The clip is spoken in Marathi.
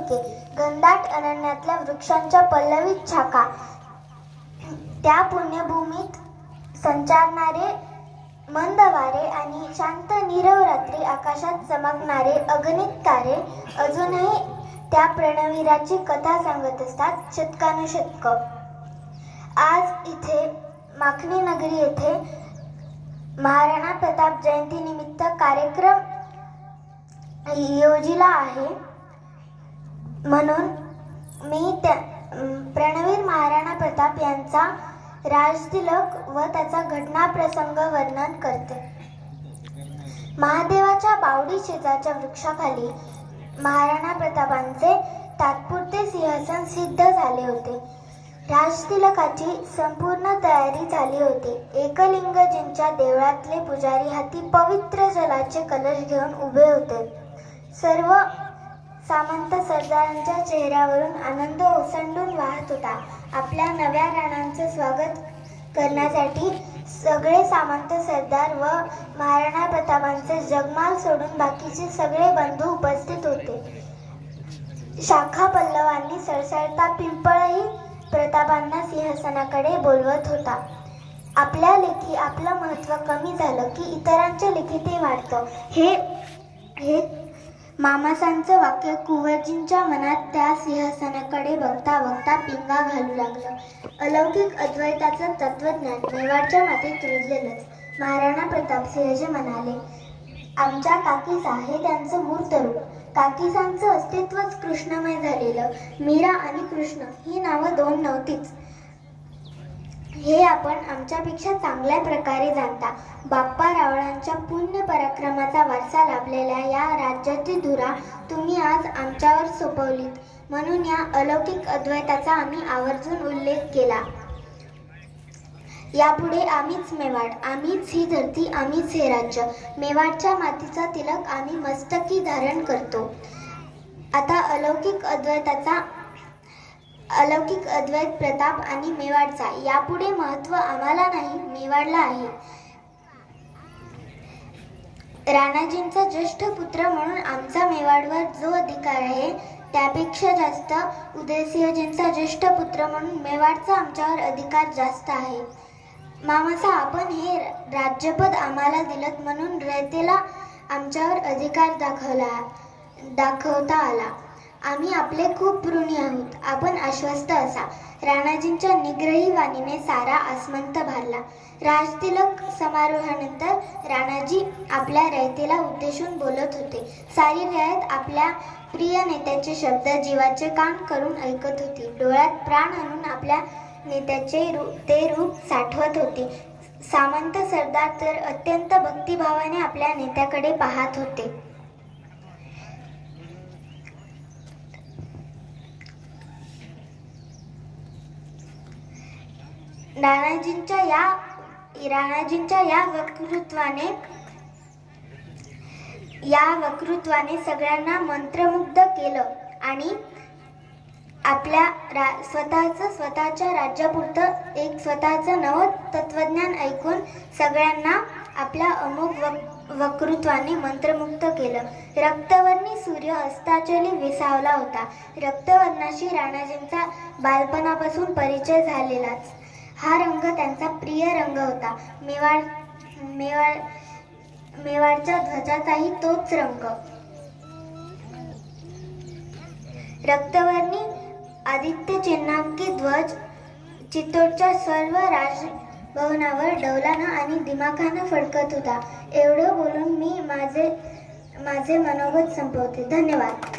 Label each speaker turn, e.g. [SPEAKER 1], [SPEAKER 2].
[SPEAKER 1] पिके, घनदाट अरण्यातल्या वृक्षांच्या पल्लवीत छाका, त्या पुण्यभूमीत संचारणारे मंद वारे आणि शांत नीरव रात्री आकाशात चमकणारे अगणित तारे अजूनही त्या प्रणवीराची कथा सांगत असतात शतकानुशतक। आज इथे माखणी नगरी येथे महाराणा प्रताप जयंती निमित्त कार्यक्रम योजिला आहे, म्हणून मी प्रणवीर महाराणा प्रताप यांचा राजतिलक व त्याचा घटना प्रसंग वर्णन करते। महादेवाच्या बावडी शेजारच्या वृक्षाखाली महाराणा प्रतापांचे तात्पुरते सिंहासन सिद्ध झाले होते। राजतिलकाची संपूर्ण तयारी झाली होती। एकलिंगजींच्या देवळातले पुजारी हाती पवित्र जलाचे कलश घेऊन उभे होते। सर्व सामंत सरदारांच्या चेहऱ्यावरून आनंद ओसंडून वाहत होता। आपल्या नव्या राणांचे स्वागत करण्यासाठी सगळे सामंत सरदार व महाराणा प्रतापांचे जगमाल सोडून बाकीचे सगळे बंधू उपस्थित होते। शाखा पल्लवांनी सळसळता पिंपळही प्रतापांना सिंहासनाकडे बोलवत होता। आपल्या लेखी आपलं महत्त्व कमी झालं की इतरांच्या लेखी ते वाढतं, हे मामासांचं वाक्य कुंवरजींच्या मनात त्या सिंहासनाकडे बघता बघता पिंगा घालू लागलं। अलौकिक अद्वैताचं तत्वज्ञान मेवाडच्या मातीत रुजलेलंच। महाराणा प्रताप सिंहजी म्हणाले, आमच्या काकीसा हे त्यांचं मूर्त रूप। काकीसांचं अस्तित्वच कृष्णमय झालेलं। मीरा आणि कृष्ण ही नावं दोन नव्हतीच, हे आपण आमच्यापेक्षा चांगल्या प्रकारे जाणता। बाप्पा रावळांच्या पुण्य पराक्रमाचा वारसा लाभलेल्या या राज्याची धुरा तुम्ही आज आमच्यावर सोपवलीत, म्हणून या अलौकिक अद्वैताचा आम्ही आवर्जून उल्लेख केला। यापुढे आम्हीच मेवाड, आम्हीच ही धरती, आम्हीच हे राज्य। मेवाडच्या मातीचा तिलक आम्ही मस्तकी धारण करतो। आता अलौकिक अद्वैत प्रताप आणि मेवाडचा यापुढे महत्त्व आम्हाला नाही, मेवाडला आहे। राणाजींचा ज्येष्ठ पुत्र म्हणून आमचा मेवाडवर जो अधिकार आहे त्यापेक्षा जास्त उदयसिंहजींचा ज्येष्ठ पुत्र म्हणून मेवाडचा आमच्यावर अधिकार जास्त आहे। मामासा, आपण हे राज्यपद आम्हाला दिलत म्हणून रयतेला आमच्यावर अधिकार दाखवता आला। आम्ही आपले खूप ऋणी आहोत, आपण आश्वस्त असा। राणाजींच्या निग्रही वाणीने सारा आसमंत भारला। राजतिलक समारोहानंतर राणाजी आपल्या रयतेला उद्देशून बोलत होते। सारी रयत आपल्या प्रिय नेत्याचे शब्द जीवाचे कान करून ऐकत होती। डोळ्यात प्राण आणून आपल्या नेत्याचे ते रूप साठवत होते। सामंत सरदार तर अत्यंत भक्तिभावाने आपल्या नेत्याकडे पाहत होते। राणाजींच्या या वक्तृत्वाने सगळ्यांना मंत्रमुग्ध केलं आणि आपल्या स्वतःच्या राज्यापुरतं एक स्वतःचं नवं तत्वज्ञान ऐकून सगळ्यांना आपल्या अमोघ वक्तृत्वाने मंत्रमुग्ध केलं। रक्तवर्णी सूर्य अस्ताचली विसावला होता। रक्तवर्णाशी राणाजींचा बालपणापासून परिचय झालेलाच। हा रंग त्यांचा प्रिय रंग होता। मेवाडच्या ध्वजाचाही तोच रंग। रक्तवर्णी आदित्य चिन्हांकित ध्वज चित्तोडच्या सर्व राजभवनावर डौलानं आणि दिमाखानं फडकत होता। एवढं बोलून मी माझे मनोगत संपवते। धन्यवाद।